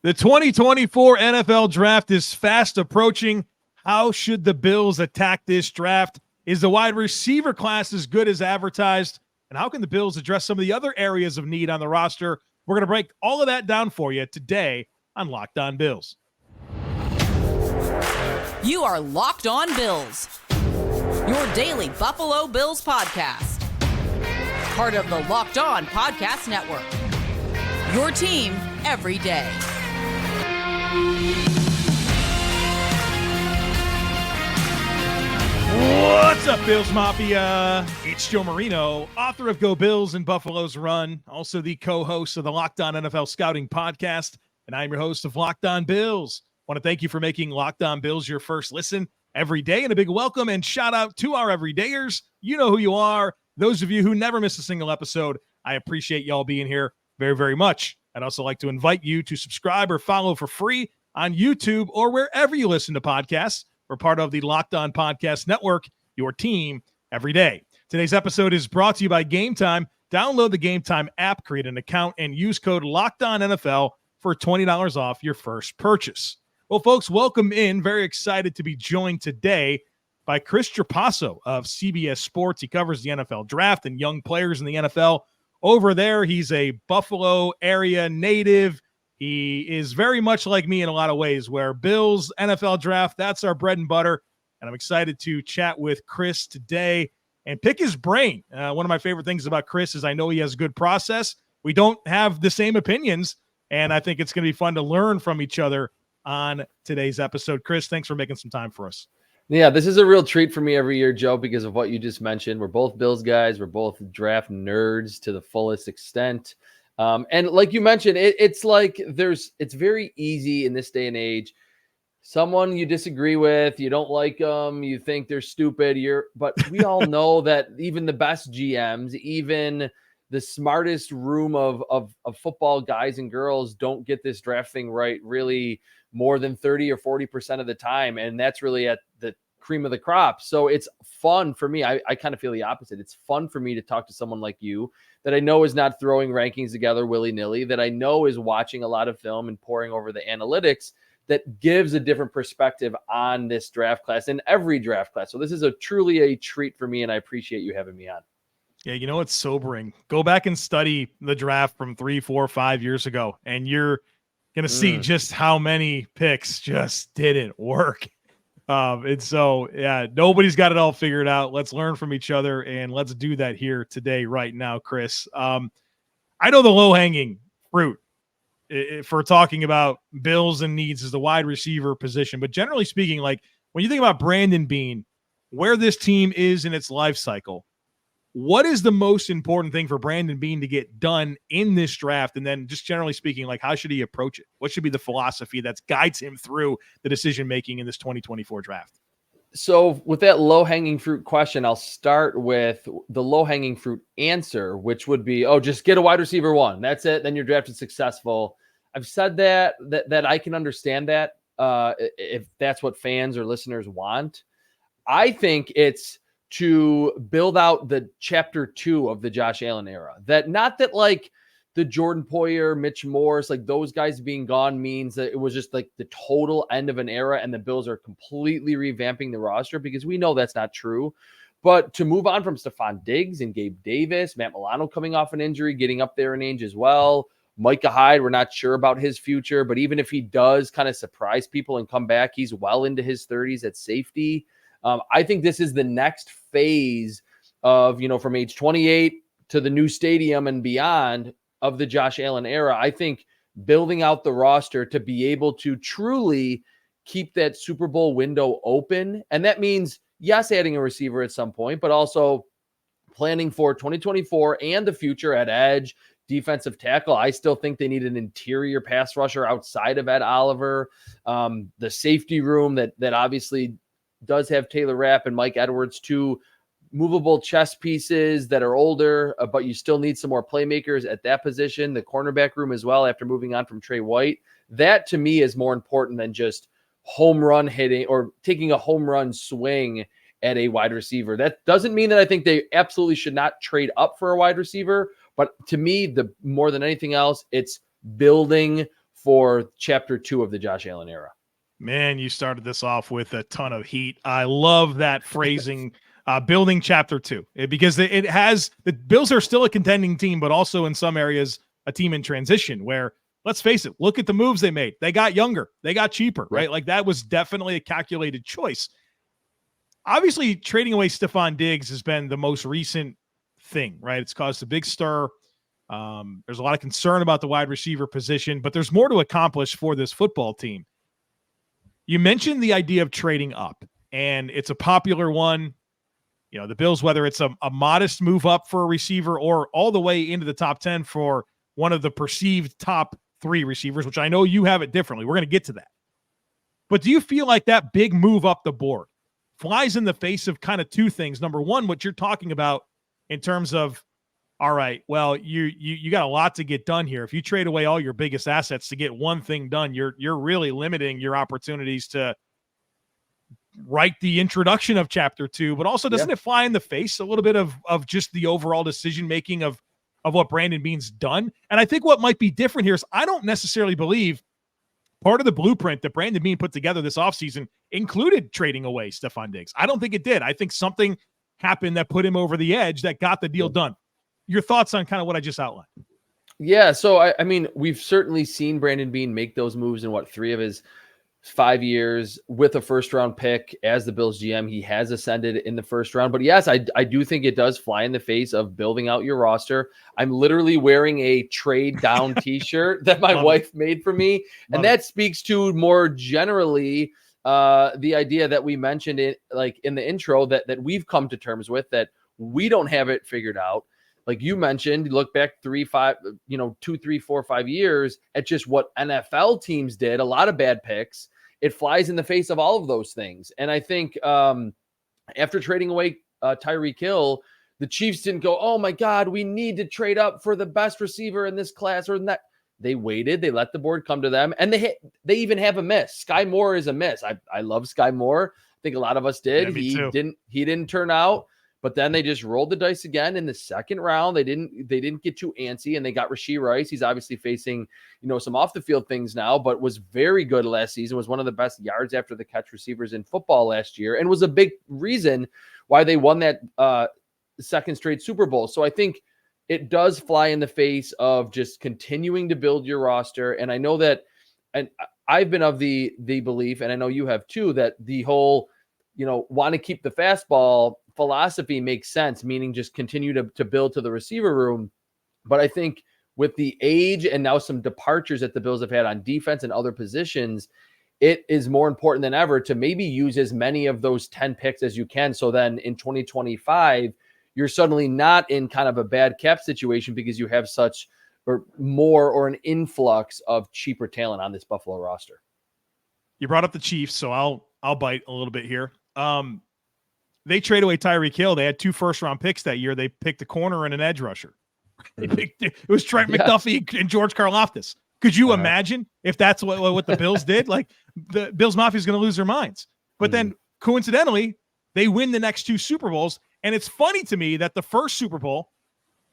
The 2024 NFL Draft is fast approaching. How should the Bills attack this draft? Is the wide receiver class as good as advertised? And how can the Bills address some of the other areas of need on the roster? We're going to break all of that down for you today on Locked On Bills. You are Locked On Bills, your daily Buffalo Bills podcast. Part of the Locked On Podcast Network, your team every day. What's up, Bills Mafia? It's Joe Marino, author of Go Bills and Buffalo's Run, also the co-host of the Locked On NFL Scouting Podcast, and I'm your host of Locked On Bills. I want to thank you for making Locked On Bills your first listen every day, and a big welcome and shout out to our everydayers. You know who you are. Those of you who never miss a single episode, I appreciate y'all being here very, very much. I'd also like to invite you to subscribe or follow for free on YouTube or wherever you listen to podcasts. We're part of the Locked On Podcast Network, your team every day. Today's episode is brought to you by Game Time. Download the Game Time app, create an account, and use code LOCKEDONNFL for $20 off your first purchase. Well, folks, welcome in. Very excited to be joined today by Kris Trapasso of CBS Sports. He covers the NFL Draft and young players in the NFL. Over there, he's a Buffalo area native. He is very much like me in a lot of ways, where Bills, NFL Draft, that's our bread and butter. And I'm excited to chat with Kris today and pick his brain. One of my favorite things about Kris is I know he has a good process. We don't have the same opinions, and I think it's going to be fun to learn from each other on today's episode. Kris, thanks for making some time for us. Yeah, this is a real treat for me every year, Joe, because of what you just mentioned. We're both Bills guys. We're both draft nerds to the fullest extent. And like you mentioned, it's like it's very easy in this day and age. Someone you disagree with, you don't like them, you think they're stupid. But we all know that even the best GMs, even the smartest room of football guys and girls don't get this draft thing right really more than 30 or 40% of the time. And that's really at the cream of the crop. So it's fun for me. I kind of feel the opposite. It's fun for me to talk to someone like you that I know is not throwing rankings together willy-nilly, that I know is watching a lot of film and poring over the analytics that gives a different perspective on this draft class and every draft class. So this is truly a treat for me, and I appreciate you having me on. Yeah, you know, it's sobering. Go back and study the draft from 3, 4, 5 years ago, and you're going to see just how many picks just didn't work. And so, yeah, nobody's got it all figured out. Let's learn from each other, and let's do that here today, right now, Kris. I know the low-hanging fruit for talking about Bills and needs is the wide receiver position, but generally speaking, like when you think about Brandon Beane, where this team is in its life cycle, what is the most important thing for Brandon Beane to get done in this draft? And then just generally speaking, like how should he approach it? What should be the philosophy that guides him through the decision-making in this 2024 draft? So with that low-hanging fruit question, I'll start with the low-hanging fruit answer, which would be, just get a wide receiver one. That's it. Then your draft is successful. I've said that I can understand that if that's what fans or listeners want. I think it's to build out the chapter 2 of the Josh Allen era. Not that like the Jordan Poyer, Mitch Morse, like those guys being gone means that it was just like the total end of an era and the Bills are completely revamping the roster, because we know that's not true. But to move on from Stefon Diggs and Gabe Davis, Matt Milano coming off an injury, getting up there in age as well. Micah Hyde, we're not sure about his future, but even if he does kind of surprise people and come back, he's well into his 30s at safety. I think this is the next phase of, from age 28 to the new stadium and beyond of the Josh Allen era. I think building out the roster to be able to truly keep that Super Bowl window open. And that means, yes, adding a receiver at some point, but also planning for 2024 and the future at edge, defensive tackle. I still think they need an interior pass rusher outside of Ed Oliver. The safety room that obviously does have Taylor Rapp and Mike Edwards, two movable chess pieces that are older, but you still need some more playmakers at that position. The cornerback room as well, after moving on from Trey White. That to me is more important than just home run hitting or taking a home run swing at a wide receiver. That doesn't mean that I think they absolutely should not trade up for a wide receiver, but to me, the more than anything else, it's building for chapter 2 of the Josh Allen era. Man, you started this off with a ton of heat. I love that phrasing, building chapter 2, because it has the Bills are still a contending team, but also in some areas a team in transition where, let's face it, look at the moves they made. They got younger. They got cheaper, right? Like that was definitely a calculated choice. Obviously, trading away Stefon Diggs has been the most recent thing, right? It's caused a big stir. There's a lot of concern about the wide receiver position, but there's more to accomplish for this football team. You mentioned the idea of trading up, and it's a popular one. You know, the Bills, whether it's a modest move up for a receiver or all the way into the top 10 for one of the perceived top 3 receivers, which I know you have it differently. We're going to get to that. But do you feel like that big move up the board flies in the face of kind of 2 things? Number one, what you're talking about in terms of, all right, well, you got a lot to get done here. If you trade away all your biggest assets to get one thing done, you're really limiting your opportunities to write the introduction of chapter 2. But also, doesn't it fly in the face a little bit of just the overall decision making of what Brandon Beane's done? And I think what might be different here is I don't necessarily believe part of the blueprint that Brandon Beane put together this offseason included trading away Stefon Diggs. I don't think it did. I think something happened that put him over the edge that got the deal done. Your thoughts on kind of what I just outlined? Yeah, so I mean, we've certainly seen Brandon Beane make those moves in 3 of his 5 years with a first-round pick as the Bills GM. He has ascended in the first round. But yes, I do think it does fly in the face of building out your roster. I'm literally wearing a trade down T-shirt that my wife made for me. And that speaks to more generally the idea that we mentioned in the intro that we've come to terms with, that we don't have it figured out. Like you mentioned, look back 2, 3, 4, 5 years at just what NFL teams did, a lot of bad picks. It flies in the face of all of those things. And I think after trading away Tyreek Hill, the Chiefs didn't go, oh my God, we need to trade up for the best receiver in this class or in that. They waited. They let the board come to them. And they even have a miss. Sky Moore is a miss. I love Sky Moore. I think a lot of us did. Yeah, He didn't turn out. But then they just rolled the dice again in the second round. They didn't get too antsy, and they got Rashee Rice. He's obviously facing, some off the field things now, but was very good last season, was one of the best yards after the catch receivers in football last year, and was a big reason why they won that second straight Super Bowl. So I think it does fly in the face of just continuing to build your roster. And I know that, and I've been of the belief, and I know you have too, that the whole, want to keep the fastball philosophy makes sense, meaning just continue to build to the receiver room. But I think with the age and now some departures that the Bills have had on defense and other positions, it is more important than ever to maybe use as many of those 10 picks as you can. So then in 2025, you're suddenly not in kind of a bad cap situation because you have such or more or an influx of cheaper talent on this Buffalo roster. You brought up the Chiefs, so I'll bite a little bit here. They trade away Tyreek Hill. They had 2 first-round picks that year. They picked a corner and an edge rusher. It was Trent McDuffie and George Karlaftis. Could you imagine if that's what the Bills did? Like, the Bills Mafia is going to lose their minds. But then, coincidentally, they win the next 2 Super Bowls. And it's funny to me that the first Super Bowl,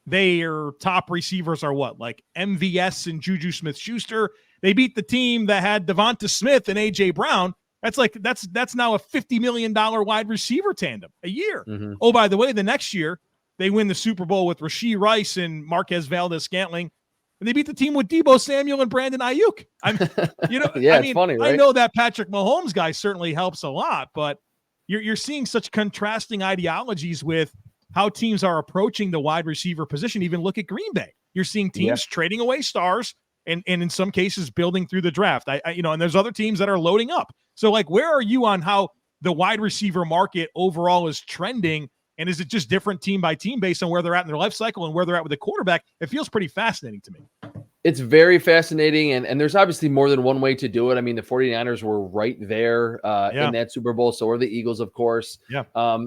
their top receivers are what? Like MVS and Juju Smith-Schuster. They beat the team that had Devonta Smith and A.J. Brown. That's now a $50 million wide receiver tandem a year. Oh, by the way, the next year they win the Super Bowl with Rashee Rice and Marquez Valdez-Scantling, and they beat the team with Deebo Samuel and Brandon Ayuk. It's funny, right? I know that Patrick Mahomes guy certainly helps a lot, but you're seeing such contrasting ideologies with how teams are approaching the wide receiver position. Even look at Green Bay. You're seeing teams trading away stars and in some cases building through the draft. And there's other teams that are loading up. So, where are you on how the wide receiver market overall is trending? And is it just different team by team based on where they're at in their life cycle and where they're at with the quarterback? It feels pretty fascinating to me. It's very fascinating. And there's obviously more than one way to do it. I mean, the 49ers were right there in that Super Bowl. So are the Eagles, of course. Yeah.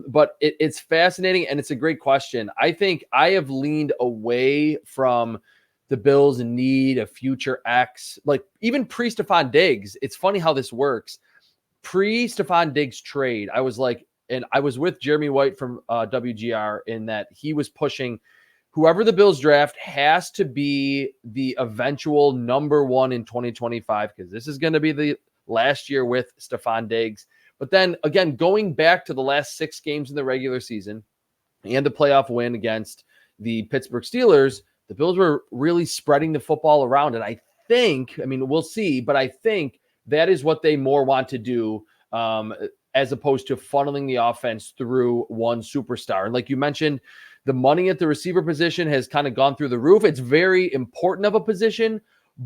But it's fascinating. And it's a great question. I think I have leaned away from the Bills need a future X, like even pre-Stefon Diggs. It's funny how this works. Pre-Stefon Diggs trade, I was like, and I was with Jeremy White from WGR in that he was pushing whoever the Bills draft has to be the eventual number one in 2025, because this is going to be the last year with Stefon Diggs. But then again, going back to the last 6 games in the regular season and the playoff win against the Pittsburgh Steelers, the Bills were really spreading the football around. And I think, I mean, we'll see, but I think that is what they more want to do, as opposed to funneling the offense through one superstar. And like you mentioned, the money at the receiver position has kind of gone through the roof. It's very important of a position,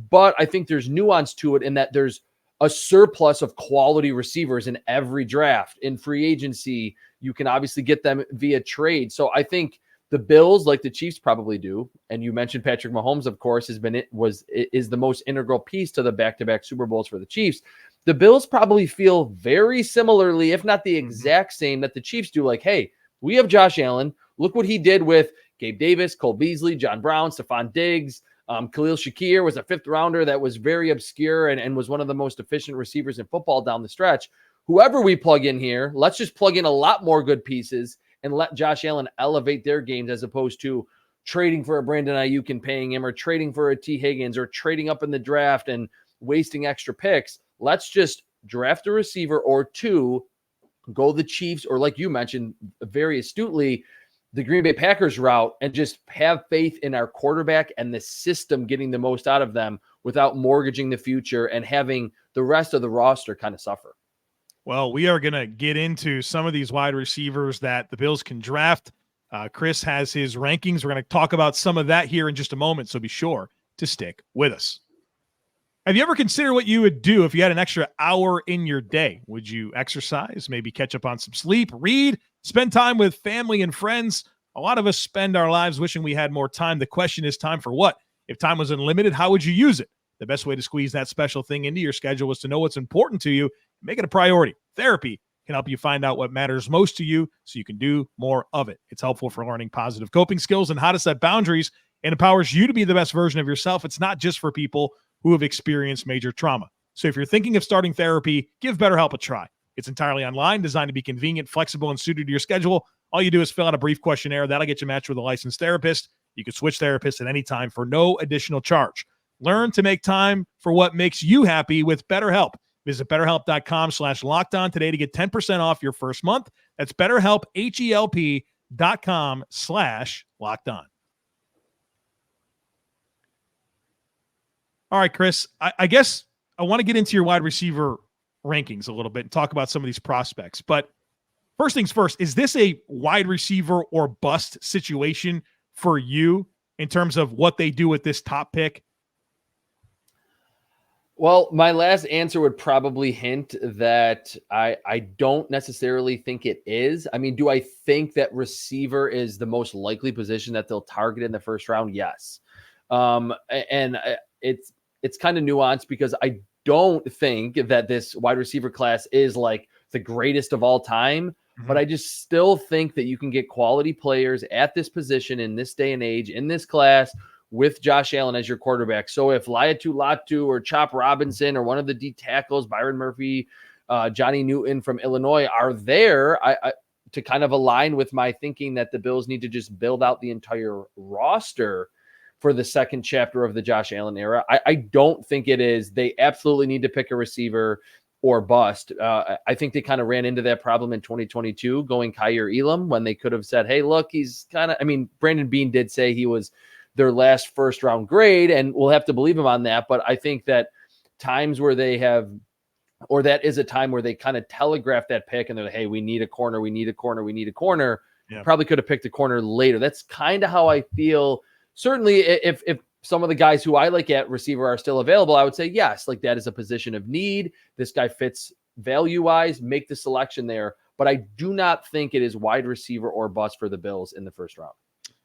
but I think there's nuance to it in that there's a surplus of quality receivers in every draft. In free agency, you can obviously get them via trade. So I think the Bills, like the Chiefs probably do, and you mentioned Patrick Mahomes, of course, is the most integral piece to the back-to-back Super Bowls for the Chiefs. The Bills probably feel very similarly, if not the exact same, that the Chiefs do. Like, hey, we have Josh Allen. Look what he did with Gabe Davis, Cole Beasley, John Brown, Stefon Diggs. Khalil Shakir was a 5th rounder that was very obscure and was one of the most efficient receivers in football down the stretch. Whoever we plug in here, let's just plug in a lot more good pieces and let Josh Allen elevate their games, as opposed to trading for a Brandon Ayuk and paying him, or trading for a T. Higgins, or trading up in the draft and wasting extra picks. Let's just draft a receiver or 2, go the Chiefs, or like you mentioned very astutely, the Green Bay Packers route, and just have faith in our quarterback and the system getting the most out of them without mortgaging the future and having the rest of the roster kind of suffer. Well, we are going to get into some of these wide receivers that the Bills can draft. Kris has his rankings. We're going to talk about some of that here in just a moment, so be sure to stick with us. Have you ever considered what you would do if you had an extra hour in your day? Would you exercise, maybe catch up on some sleep, read, spend time with family and friends? A lot of us spend our lives wishing we had more time. The question is, time for what? If time was unlimited, how would you use it? The best way to squeeze that special thing into your schedule is to know what's important to you and make it a priority. Therapy can help you find out what matters most to you so you can do more of it. It's helpful for learning positive coping skills and how to set boundaries, and empowers you to be the best version of yourself. It's not just for people who have experienced major trauma. So if you're thinking of starting therapy, give BetterHelp a try. It's entirely online, designed to be convenient, flexible, and suited to your schedule. All you do is fill out a brief questionnaire. That'll get you matched with a licensed therapist. You can switch therapists at any time for no additional charge. Learn to make time for what makes you happy with BetterHelp. Visit BetterHelp.com/LockedOn today to get 10% off your first month. That's BetterHelp, HELP.com/LockedOn. All right, Kris, I guess I want to get into your wide receiver rankings a little bit and talk about some of these prospects. But first things first, is this a wide receiver or bust situation for you in terms of what they do with this top pick? Well, my last answer would probably hint that I don't necessarily think it is. I mean, do I think that receiver is the most likely position that they'll target in the first round? Yes. And it's kind of nuanced, because I don't think that this wide receiver class is like the greatest of all time, but I just still think that you can get quality players at this position in this day and age, in this class, with Josh Allen as your quarterback. So if Laiatu Latu or Chop Robinson or one of the D tackles, Byron Murphy, Johnny Newton from Illinois, are there, I to kind of align with my thinking that the Bills need to just build out the entire roster for the second chapter of the Josh Allen era. I don't think it is. They absolutely need to pick a receiver or bust. I think they kind of ran into that problem in 2022 going Kaiir Elam, when they could have said, hey, look, he's kind of, I mean, Brandon Beane did say he was their last first round grade, and we'll have to believe him on that. But I think that times where they have, or that is a time where they kind of telegraph that pick and they're like, hey, we need a corner, we need a corner, we need a corner. Yeah. Probably could have picked a corner later. That's kind of how I feel. Certainly, if some of the guys who I like at receiver are still available, I would say yes, like that is a position of need. This guy fits value-wise, make the selection there. But I do not think it is wide receiver or bust for the Bills in the first round.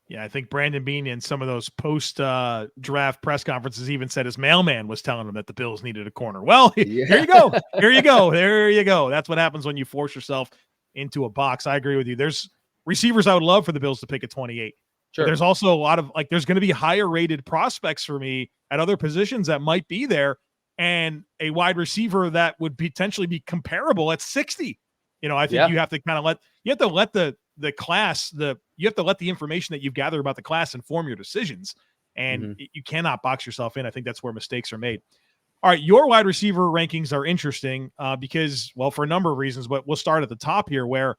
Yeah, I think Brandon Beane in some of those post-draft press conferences even said his mailman was telling him that the Bills needed a corner. Well, yeah. Here you go. Here you go. There you go. That's what happens when you force yourself into a box. I agree with you. There's receivers I would love for the Bills to pick at 28. Sure. There's also a lot of, like, there's going to be higher rated prospects for me at other positions that might be there, and a wide receiver that would potentially be comparable at 60. You know, I think you have to kind of let the class, the you have to let the information that you've gathered about the class inform your decisions. And you cannot box yourself in. I think that's where mistakes are made. All right, your wide receiver rankings are interesting because, well, for a number of reasons, but we'll start at the top here where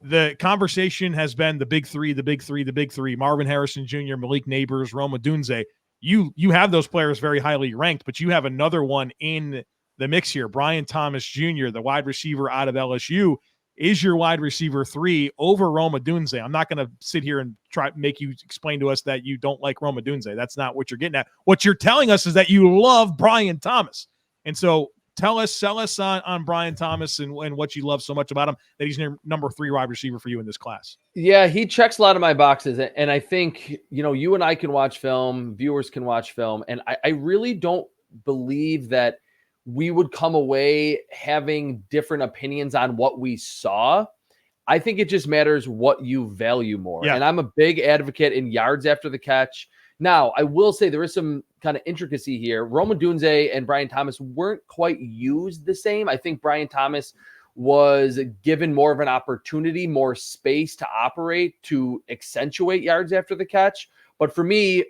the conversation has been the big three, Marvin Harrison Jr., Malik Neighbors, Rome Odunze. You have those players very highly ranked, but you have another one in the mix here. Brian Thomas Jr., the wide receiver out of LSU, is your wide receiver 3 over Rome Odunze. I'm not going to sit here and try to make you explain to us that you don't like Rome Odunze. That's not what you're getting at. What you're telling us is that you love Brian Thomas. And so sell us on Brian Thomas and what you love so much about him that he's number 3 wide receiver for you in this class. Yeah, he checks a lot of my boxes. And I think, you and I can watch film, viewers can watch film. And I really don't believe that we would come away having different opinions on what we saw. I think it just matters what you value more. Yeah. And I'm a big advocate in yards after the catch. Now, I will say there is some kind of intricacy here. Rome Odunze and Brian Thomas weren't quite used the same. I think Brian Thomas was given more of an opportunity, more space to operate, to accentuate yards after the catch. But for me,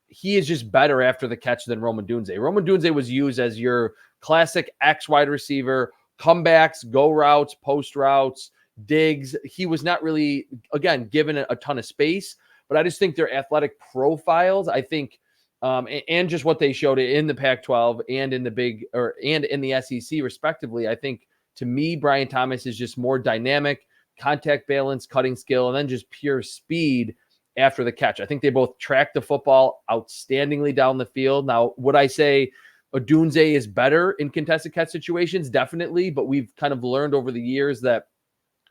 he is just better after the catch than Rome Odunze. Rome Odunze was used as your classic X wide receiver, comebacks, go routes, post routes, digs. He was not really, again, given a ton of space, but I just think their athletic profiles, I think, and just what they showed in the Pac-12 and in the SEC respectively, I think to me, Brian Thomas is just more dynamic, contact balance, cutting skill, and then just pure speed after the catch. I think they both track the football outstandingly down the field. Now, would I say Odunze is better in contested catch situations? Definitely, but we've kind of learned over the years that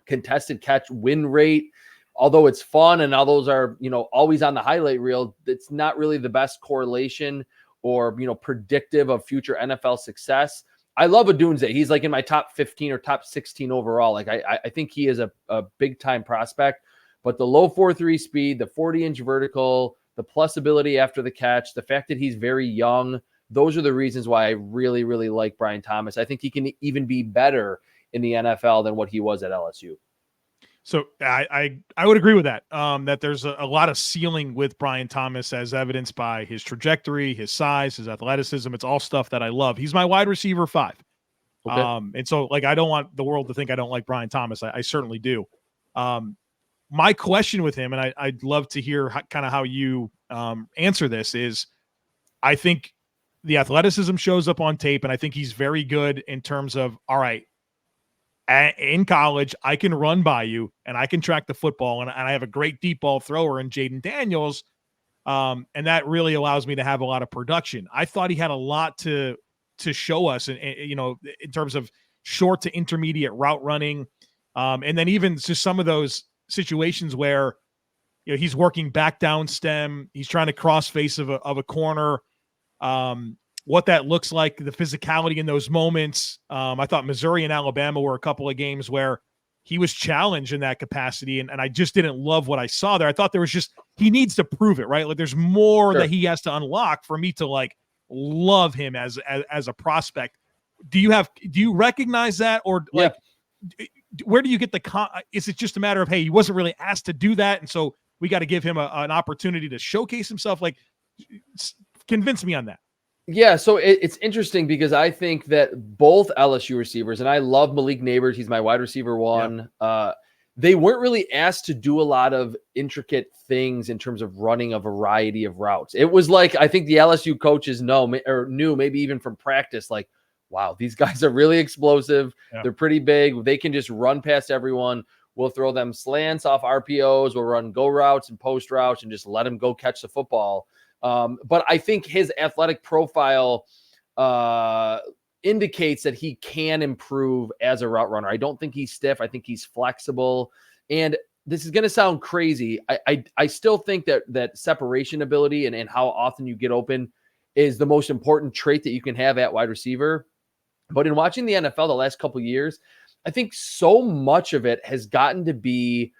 contested catch win rate, although it's fun and all those are, always on the highlight reel, it's not really the best correlation or, predictive of future NFL success. I love Odunze. He's like in my top 15 or top 16 overall. Like I think he is a big time prospect, but the low 4.3 speed, the 40-inch vertical, the plus ability after the catch, the fact that he's very young, those are the reasons why I really, really like Brian Thomas. I think he can even be better in the NFL than what he was at LSU. So I would agree with that, that there's a lot of ceiling with Brian Thomas as evidenced by his trajectory, his size, his athleticism. It's all stuff that I love. He's my wide receiver 5. Okay. And so I don't want the world to think I don't like Brian Thomas. I certainly do. My question with him, and I'd love to hear kind of how you answer this, is I think the athleticism shows up on tape, and I think he's very good in terms of, all right, in college, I can run by you, and I can track the football, and I have a great deep ball thrower in Jaden Daniels, and that really allows me to have a lot of production. I thought he had a lot to show us, and in terms of short to intermediate route running, and then even just some of those situations where he's working back down stem, he's trying to cross face of a corner. What that looks like, the physicality in those moments. I thought Missouri and Alabama were a couple of games where he was challenged in that capacity, and I just didn't love what I saw there. I thought there was just, he needs to prove it, right? Like there's more that he has to unlock for me to love him as a prospect. Do you recognize that, or where do you get is it just a matter of, hey, he wasn't really asked to do that, and so we got to give him an opportunity to showcase himself? Convince me on that. Yeah, so it's interesting because I think that both LSU receivers, and I love Malik Neighbors, he's my wide receiver 1. Yeah. They weren't really asked to do a lot of intricate things in terms of running a variety of routes. It was like, I think the LSU coaches knew maybe even from practice, wow, these guys are really explosive. Yeah. They're pretty big. They can just run past everyone. We'll throw them slants off RPOs. We'll run go routes and post routes and just let them go catch the football. But I think his athletic profile indicates that he can improve as a route runner. I don't think he's stiff. I think he's flexible. And this is going to sound crazy. I still think that separation ability and how often you get open is the most important trait that you can have at wide receiver. But in watching the NFL the last couple of years, I think so much of it has gotten to be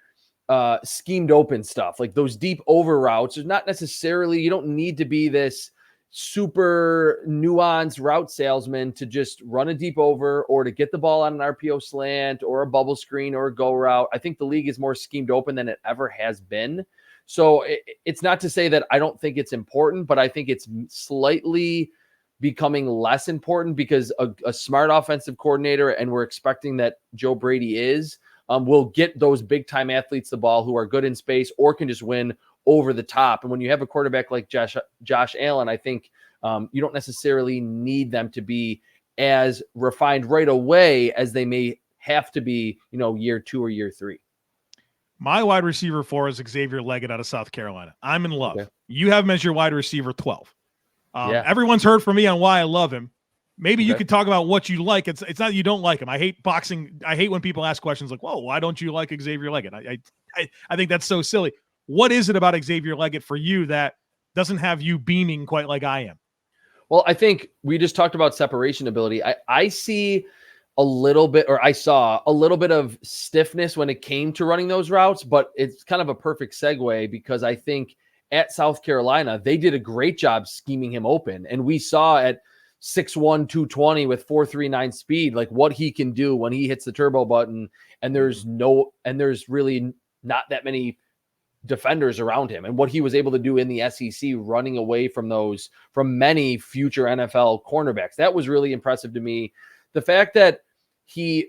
schemed open stuff, like those deep over routes. There's not necessarily, you don't need to be this, super nuanced route salesman to just run a deep over or to get the ball on an RPO slant or a bubble screen or a go route. I think the league is more schemed open than it ever has been. So it's not to say that I don't think it's important, but I think it's slightly becoming less important because a smart offensive coordinator, and we're expecting that Joe Brady will get those big time athletes the ball who are good in space or can just win over the top. And when you have a quarterback like Josh Allen, I think you don't necessarily need them to be as refined right away as they may have to be, year 2 or year 3. My wide receiver 4 is Xavier Leggett out of South Carolina. I'm in love. Okay. You have him as your wide receiver 12. Yeah. Everyone's heard from me on why I love him. Maybe you Okay. could talk about what you like. It's not that you don't like him. I hate boxing. I hate when people ask questions like, "Whoa, why don't you like Xavier Leggett?" I think that's so silly. What is it about Xavier Leggett for you that doesn't have you beaming quite like I am? Well, I think we just talked about separation ability. I see a little bit, or I saw a little bit of stiffness when it came to running those routes, but it's kind of a perfect segue because I think at South Carolina, they did a great job scheming him open. And we saw at 6'1", 220 with 4.39 speed, like what he can do when he hits the turbo button. And there's really not that many defenders around him, and what he was able to do in the SEC running away from many future NFL cornerbacks. That was really impressive to me. The fact that he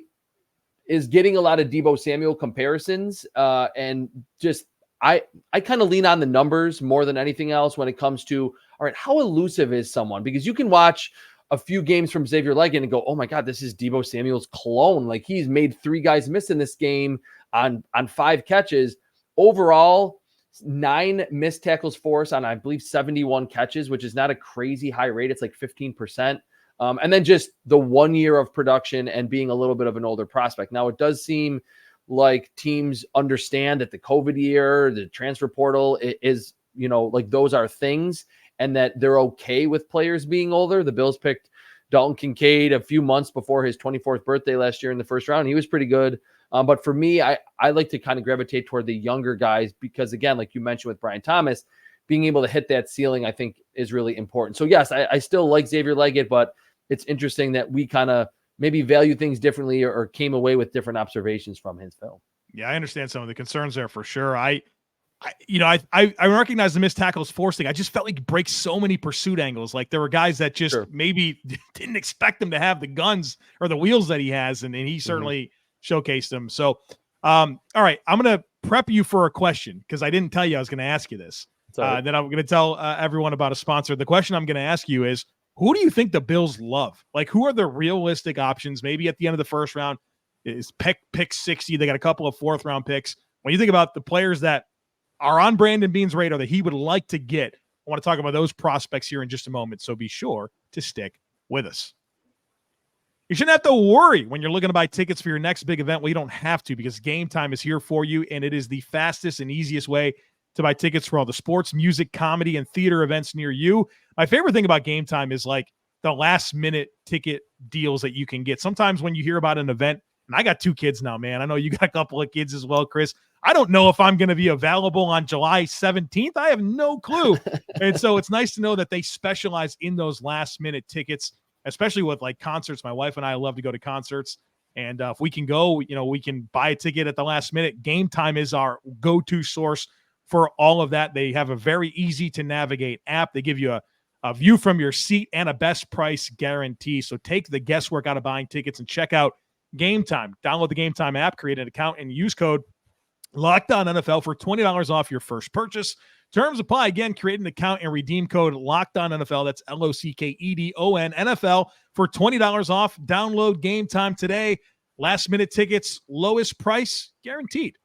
is getting a lot of Deebo Samuel comparisons, and just I kind of lean on the numbers more than anything else when it comes to, all right, how elusive is someone? Because you can watch a few games from Xavier Leggett and go, oh my God, this is Deebo Samuel's clone. Like, he's made 3 guys miss in this game on 5 catches. Overall, 9 missed tackles forced on, I believe, 71 catches, which is not a crazy high rate. It's like 15%. And then just the 1 year of production and being a little bit of an older prospect. Now, it does seem like teams understand that the COVID year, the transfer portal is, like those are things, and that they're okay with players being older. The Bills picked Dalton Kincaid a few months before his 24th birthday last year in the first round. He was pretty good. But for me, I like to kind of gravitate toward the younger guys because, again, like you mentioned with Brian Thomas, being able to hit that ceiling, I think, is really important. So, yes, I still like Xavier Leggett, but it's interesting that we kind of maybe value things differently or came away with different observations from his film. Yeah, I understand some of the concerns there for sure. I recognize the missed tackles forcing. I just felt like he breaks so many pursuit angles. Like there were guys that just maybe didn't expect him to have the guns or the wheels that he has, and he certainly showcased them. So, all right, I'm going to prep you for a question because I didn't tell you I was going to ask you this. Then I'm going to tell everyone about a sponsor. The question I'm going to ask you is, who do you think the Bills love? Like, who are the realistic options? Maybe at the end of the first round is pick 60. They got a couple of 4th round picks. When you think about the players that are on Brandon Beane's radar that he would like to get, I want to talk about those prospects here in just a moment. So be sure to stick with us. You shouldn't have to worry when you're looking to buy tickets for your next big event. Well, you don't have to because Game Time is here for you, and it is the fastest and easiest way to buy tickets for all the sports, music, comedy, and theater events near you. My favorite thing about Game Time is like the last-minute ticket deals that you can get. Sometimes when you hear about an event, and I got 2 kids now, man. I know you got a couple of kids as well, Chris. I don't know if I'm going to be available on July 17th. I have no clue. And so it's nice to know that they specialize in those last-minute tickets, especially with like concerts. My wife and I love to go to concerts. And if we can go, we can buy a ticket at the last minute. Game Time is our go-to source for all of that. They have a very easy to navigate app. They give you a view from your seat and a best price guarantee. So take the guesswork out of buying tickets and check out Game Time. Download the Game Time app, create an account, and use code LOCKEDONNFL for $20 off your first purchase. Terms apply. Again, create an account and redeem code LOCKEDONNFL. That's LOCKEDON NFL for $20 off. Download Game Time today. Last minute tickets, lowest price guaranteed.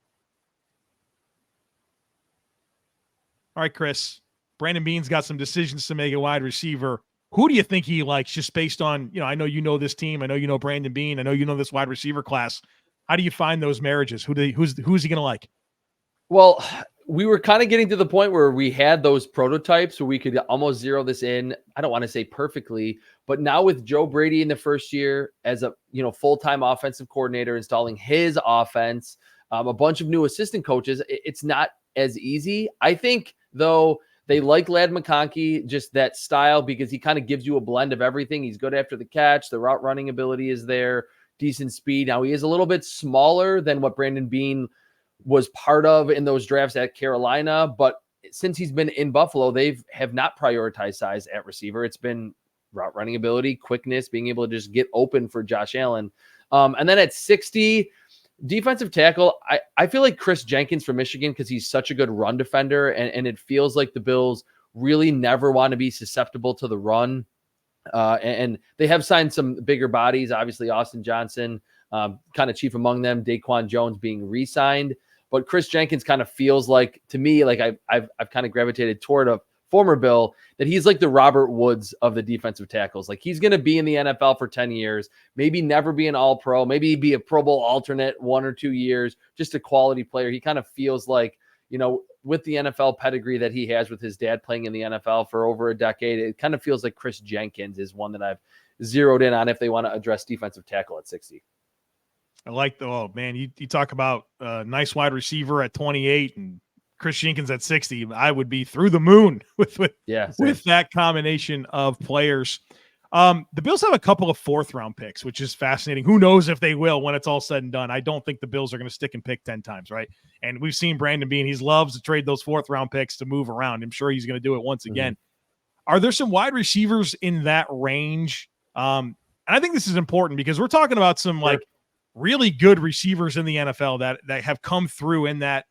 All right, Chris. Brandon Beane's got some decisions to make at wide receiver. Who do you think he likes just based on, I know you know this team. I know you know Brandon Beane. I know you know this wide receiver class. How do you find those marriages? Who's he going to like? Well, we were kind of getting to the point where we had those prototypes where we could almost zero this in. I don't want to say perfectly, but now with Joe Brady in the first year as a full-time offensive coordinator, installing his offense, a bunch of new assistant coaches, it's not as easy. I think, though, They like Ladd McConkey, just that style, because he kind of gives you a blend of everything. He's good after the catch. The route running ability is there, decent speed. Now, he is a little bit smaller than what Brandon Beane was part of in those drafts at Carolina, but since he's been in Buffalo, have not prioritized size at receiver. It's been route running ability, quickness, being able to just get open for Josh Allen. And then at 60, defensive tackle, I feel like Kris Jenkins from Michigan, because he's such a good run defender, and it feels like the Bills really never want to be susceptible to the run. And they have signed some bigger bodies, obviously Austin Johnson, kind of chief among them, Daquan Jones being re-signed. But Kris Jenkins kind of feels like, to me, like I've kind of gravitated toward a former Bill, that he's like the Robert Woods of the defensive tackles. Like, he's going to be in the NFL for 10 years, maybe never be an All-Pro, maybe be a Pro Bowl alternate 1 or 2 years, just a quality player. He kind of feels like, with the NFL pedigree that he has with his dad playing in the NFL for over a decade, it kind of feels like Kris Jenkins is one that I've zeroed in on if they want to address defensive tackle at 60. I like you talk about a nice wide receiver at 28 and Kris Jenkins at 60. I would be through the moon with that combination of players. The Bills have a couple of 4th-round picks, which is fascinating. Who knows if they will when it's all said and done. I don't think the Bills are going to stick and pick 10 times, right? And we've seen Brandon Beane. He loves to trade those 4th-round picks to move around. I'm sure he's going to do it once again. Are there some wide receivers in that range? And I think this is important because we're talking about some really good receivers in the NFL that have come through in that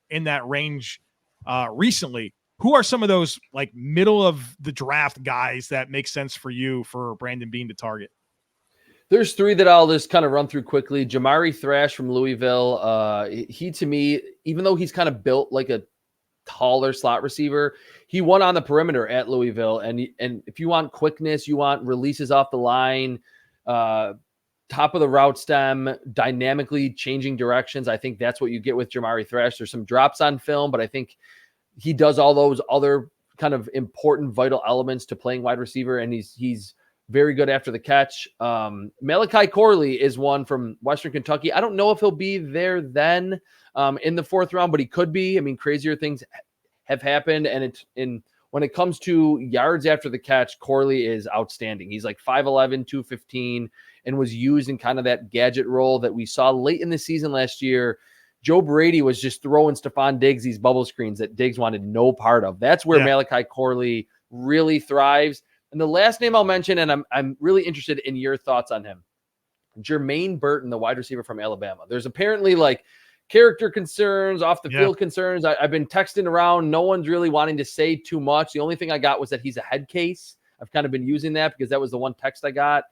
range recently. Who are some of those middle of the draft guys that make sense for you for Brandon Beane to target? There's 3 that I'll just kind of run through quickly. Jamari Thrash from Louisville. He, to me, even though he's kind of built like a taller slot receiver, he won on the perimeter at Louisville. And if you want quickness, you want releases off the line, top of the route stem, dynamically changing directions. I think that's what you get with Jamari Thrash. There's some drops on film, but I think he does all those other kind of important, vital elements to playing wide receiver, and he's very good after the catch. Malachi Corley is one from Western Kentucky. I don't know if he'll be there then in the 4th round, but he could be. I mean, crazier things have happened, and when it comes to yards after the catch, Corley is outstanding. He's like 5'11", 215, and was used in kind of that gadget role that we saw late in the season last year. Joe Brady was just throwing Stefon Diggs these bubble screens that Diggs wanted no part of. That's where Malachi Corley really thrives. And the last name I'll mention, and I'm really interested in your thoughts on him, Jermaine Burton, the wide receiver from Alabama. There's apparently character concerns, off the field concerns. I've been texting around. No one's really wanting to say too much. The only thing I got was that he's a head case. I've kind of been using that because that was the one text I got.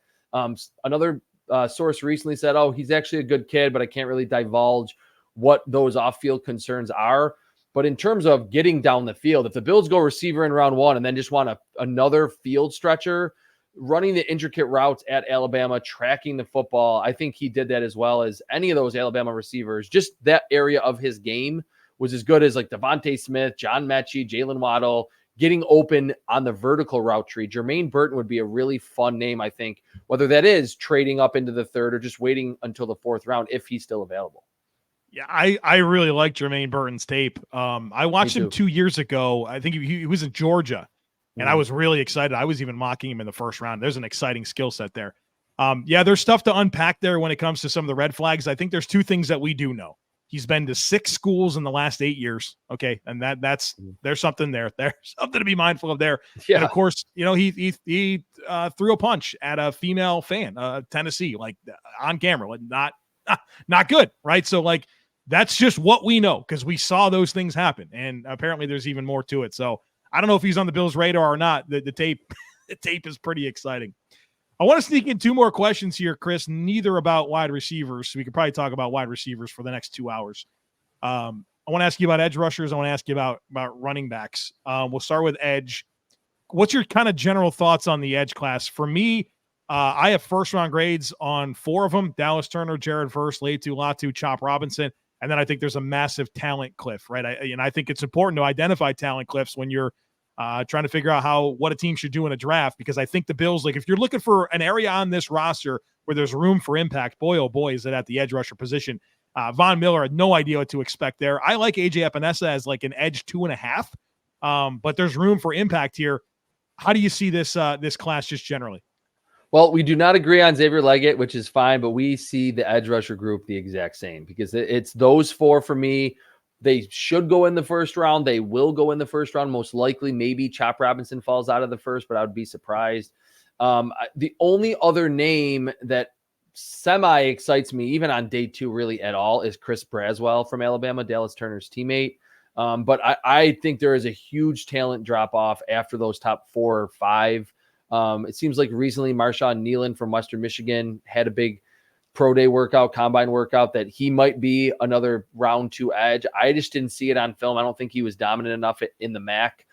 Another source recently said, he's actually a good kid, but I can't really divulge what those off-field concerns are. But in terms of getting down the field, if the Bills go receiver in round 1 and then just want another field stretcher, running the intricate routes at Alabama, tracking the football, I think he did that as well as any of those Alabama receivers. Just that area of his game was as good as Devontae Smith, John Mechie, Jalen Waddle, getting open on the vertical route tree. Jermaine Burton would be a really fun name, I think, whether that is trading up into the 3rd or just waiting until the 4th round if he's still available. Yeah, I really like Jermaine Burton's tape. I watched him 2 years ago. I think he was in Georgia, and I was really excited. I was even mocking him in the 1st round. There's an exciting skill set there. There's stuff to unpack there when it comes to some of the red flags. I think there's 2 things that we do know. He's been to 6 schools in the last 8 years. Okay, and there's something there. There's something to be mindful of there. Yeah. And of course, he threw a punch at a female fan, Tennessee, on camera, not good, right? So that's just what we know because we saw those things happen, and apparently there's even more to it. So I don't know if he's on the Bills' radar or not. The tape is pretty exciting. I want to sneak in 2 more questions here, Kris, neither about wide receivers. So we could probably talk about wide receivers for the next 2 hours. I want to ask you about edge rushers. I want to ask you about running backs. We'll start with edge. What's your kind of general thoughts on the edge class? For me, I have 1st-round grades on 4 of them: Dallas Turner, Jared Verse, Laitu Latu, Chop Robinson. And then I think there's a massive talent cliff, right? I think it's important to identify talent cliffs when you're trying to figure out what a team should do in a draft, because I think the Bills, if you're looking for an area on this roster where there's room for impact, boy, oh boy, is it at the edge rusher position. Von Miller had no idea what to expect there. I like AJ Epinesa as an edge 2.5. but there's room for impact here. How do you see this class just generally? Well, we do not agree on Xavier Leggett, which is fine, but we see the edge rusher group the exact same because it's those four for me. They should go in the first round. They will go in the first round, most likely. Maybe Chop Robinson falls out of the first, but I would be surprised. The only other name that semi-excites me, even on day 2 really at all, is Chris Braswell from Alabama, Dallas Turner's teammate. But I think there is a huge talent drop-off after those top 4 or 5. It seems like recently Marshawn Nealon from Western Michigan had a big pro day workout, combine workout, that he might be another round 2 edge. I just didn't see it on film. I don't think he was dominant enough in the MAC.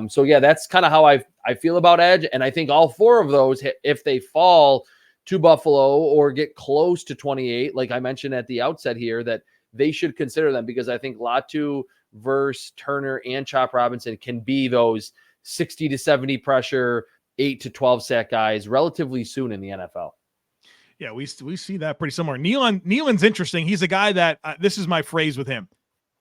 So yeah, that's kind of how I feel about edge. And I think all 4 of those, if they fall to Buffalo or get close to 28, like I mentioned at the outset here, that they should consider them, because I think Latu, Verse, Turner, and Chop Robinson can be those 60 to 70 pressure, 8 to 12 sack guys relatively soon in the NFL. Yeah, we see that pretty similar. Nealon's interesting. He's a guy that this is my phrase with him.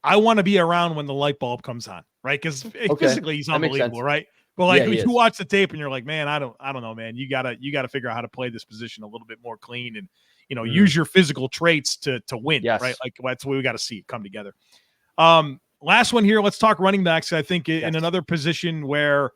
I want to be around when the light bulb comes on, right? Because physically he's unbelievable, right? But like you watch the tape and you're like, man, I don't know, man. You gotta figure out how to play this position a little bit more clean and use your physical traits to win, right? Like that's what we got to see it come together. Last one here. Let's talk running backs. I think in another position where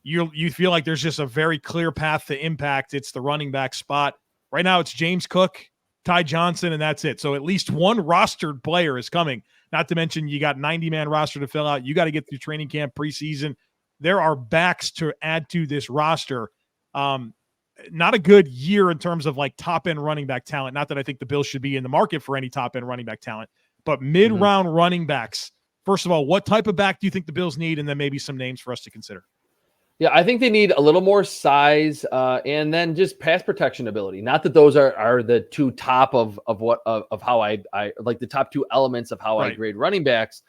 you feel like there's just a very clear path to impact. It's the running back spot. Right now it's James Cook, Ty Johnson, and that's it. So at least one rostered player is coming. Not to mention you got 90-man roster to fill out. You got to get through training camp, preseason. There are backs to add to this roster. Not a good year in terms of like top-end running back talent. Not that I think the Bills should be in the market for any top-end running back talent, but mid-round running backs. First of all, what type of back do you think the Bills need? And then maybe some names for us to consider. Yeah, I think they need a little more size and then just pass protection ability. Not that those are the 2 top of how I like the top 2 elements of how I grade running backs.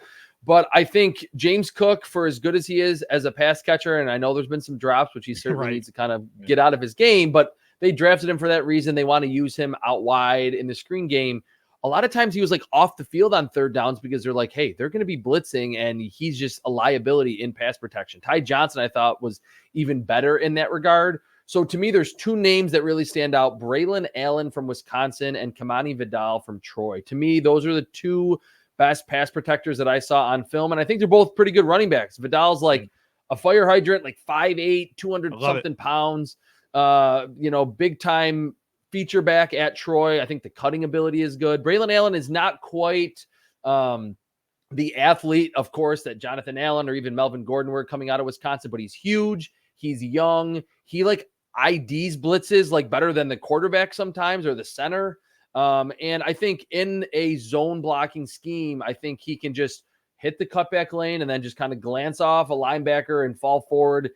But I think James Cook, for as good as he is as a pass catcher, and I know there's been some drops, which he certainly needs to kind of get out of his game, but they drafted him for that reason. They want to use him out wide in the screen game. A lot of times he was like off the field on third downs because they're like, hey, they're going to be blitzing and he's just a liability in pass protection. Ty Johnson, I thought, was even better in that regard. So to me, there's 2 names that really stand out: Braelon Allen from Wisconsin and Kimani Vidal from Troy. To me, those are the 2 best pass protectors that I saw on film. And I think they're both pretty good running backs. Vidal's like a fire hydrant, like 5'8", 200 something pounds, big time feature back at Troy. I think the cutting ability is good. Braelon Allen is not quite the athlete, of course, that Jonathan Allen or even Melvin Gordon were coming out of Wisconsin, but he's huge. He's young. He like IDs blitzes like better than the quarterback sometimes or the center. And I think in a zone blocking scheme, I think he can just hit the cutback lane and then just kind of glance off a linebacker and fall forward,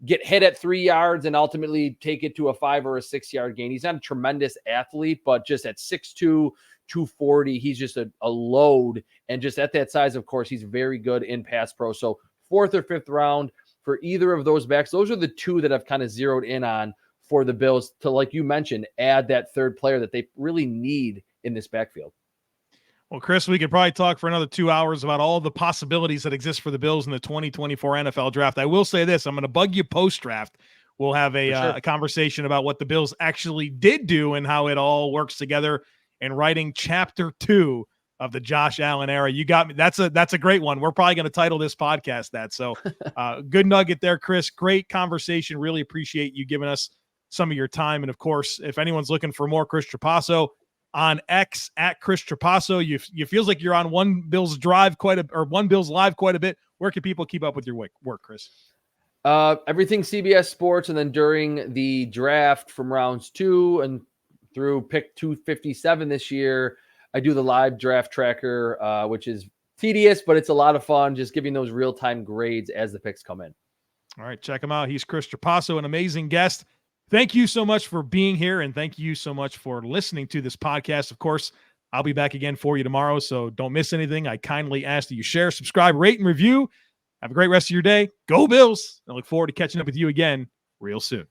get hit at 3 yards, and ultimately take it to a 5 or a 6 yard gain. He's not a tremendous athlete, but just at 6'2", 240, he's just a load. And just at that size, of course, he's very good in pass pro. So 4th or 5th round for either of those backs. Those are the 2 that I've kind of zeroed in on for the Bills to, like you mentioned, add that third player that they really need in this backfield. Well, Chris, we could probably talk for another 2 hours about all the possibilities that exist for the Bills in the 2024 NFL draft. I will say this. I'm going to bug you post-draft. We'll have a conversation about what the Bills actually did do and how it all works together in writing chapter 2 of the Josh Allen era. You got me. That's a great one. We're probably going to title this podcast that. So good nugget there, Chris. Great conversation. Really appreciate you giving us some of your time. And, of course, if anyone's looking for more Kris Trapasso, on X at Kris Trapasso. You feels like you're on One Bills Live quite a bit. Where can people keep up with your work, Chris? Everything CBS Sports, and then during the draft from rounds 2 and through pick 257 this year, I do the live draft tracker, which is tedious, but it's a lot of fun, just giving those real-time grades as the picks come in. All right, check him out. He's Kris Trapasso, an amazing guest. Thank you so much for being here, and thank you so much for listening to this podcast. Of course, I'll be back again for you tomorrow, so don't miss anything. I kindly ask that you share, subscribe, rate, and review. Have a great rest of your day. Go Bills! I look forward to catching up with you again real soon.